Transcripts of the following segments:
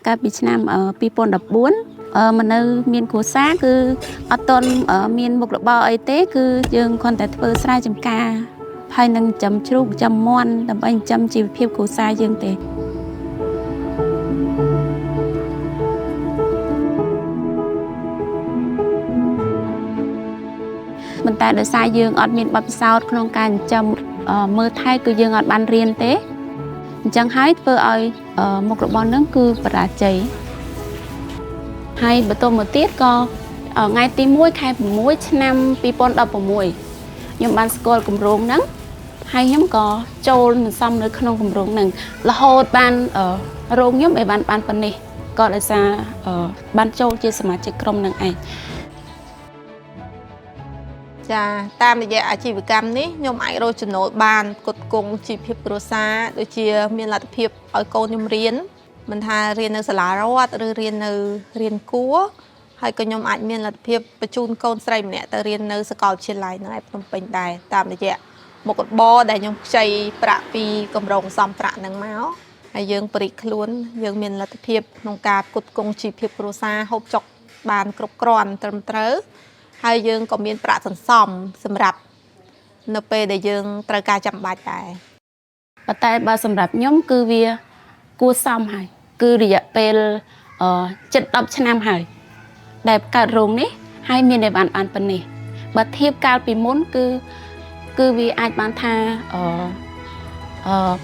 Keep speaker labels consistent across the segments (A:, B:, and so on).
A: កាលពីឆ្នាំ2014មកនៅមានគ្រួសារគឺអត់ទាន់មានមុខរបរអីទេគឺយើងគ្រាន់តែធ្វើស្រែចម្ការហើយនឹងចំជ្រូកចំមាន់ដើម្បីចិញ្ចឹមជីវភាពគ្រួសារយើងទេប៉ុន្តែដោយសារយើងអត់មានបទពិសោធន៍ក្នុងការចិញ្ចឹមមើលថែគឺយើងអត់បានរៀនទេអញ្ចឹងហើយធ្វើឲ្យមុខរបរហ្នឹងគឺបរាជ័យហើយបន្តមកទៀតក៏ថ្ងៃទី1ខែ6ឆ្នាំ2016ខ្ញុំបានស្គាល់គម្រោងហ្នឹងហើយខ្ញុំក៏ចូលនឹងសំនៅក្នុងគម្រោងហ្នឹងរហូតបានរោងខ្ញុំឲ្យបានប៉ុណ្ណេះក៏ដោយសារបានចូលជាសមាជិកក្រុមនឹងឯង
B: ចាតាមរយៈអាជីវកម្មនេះខ្ញុំអាចរកចំណូលបានផ្គត់ផ្គង់ជីវភាពគ្រួសារដូចជាមានលទ្ធភាពឲ្យកូនខ្ញុំរៀនមិនថារៀននៅសាលារដ្ឋឬរៀននៅរៀនគួរហើយក៏ខ្ញុំអាចមានលទ្ធភាពបញ្ជូនកូនស្រីម្នាក់ទៅរៀននៅសាកលវិទ្យាល័យនៅឯភ្នំពេញដែរតាមរយៈមុខរបរដែលខ្ញុំខ្ចីប្រាក់ពីគម្រោងសំប្រាក់នឹងមកហើយយើងបរិយាខ្លួនយើងមានលទ្ធភាពក្នុងការផ្គត់ផ្គង់ជីវភាពគ្រួសារហូបចុកបានគ្រប់គ្រាន់ត្រឹមត្រូវហើយយើងក៏មានប្រាក់សន្សំសម្រាប់នៅពេលដែលយើងត្រូវការចាំបាច់ដែរ
A: ប៉ុន្តែបើសម្រាប់ខ្ញុំគឺវាគួរសមហើយគឺរយៈពេលជិត10ឆ្នាំហើយដែលកើតរោងនេះហើយមានតែបានប៉ុណ្ណេះបើធៀបកាលពីមុនគឺវាអាចបានថា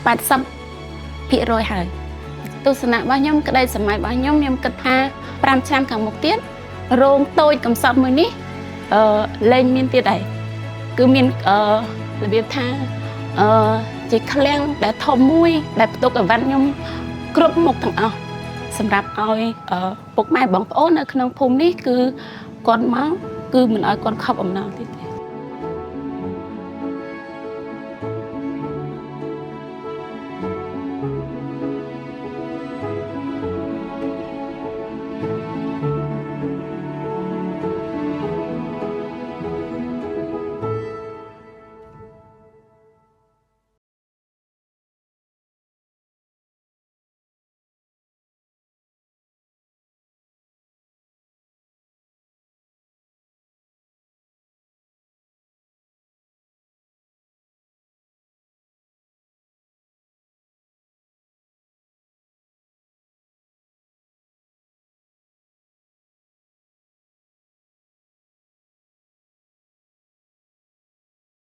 A: 80%ហើយទស្សនៈរបស់ខ្ញុំក្តីសម័យរបស់ខ្ញុំគិតថា5ឆ្នាំខាងមុខទៀតរោងតូចកំសត់មួយនេះលែងមានទៀតហើយគឺមានរបៀបថាជាឃ្លាំងដែលធំមួយដែលផ្ទុកអីវ៉ាន់ខ្ញុំគ្រប់មុខទាំងអស់សម្រាប់ឲ្យពុកម៉ែបងប្អូននៅក្នុងភូមិនេះគឺគាត់មកគឺមិនឲ្យគាត់ខប់អំណោយទៀត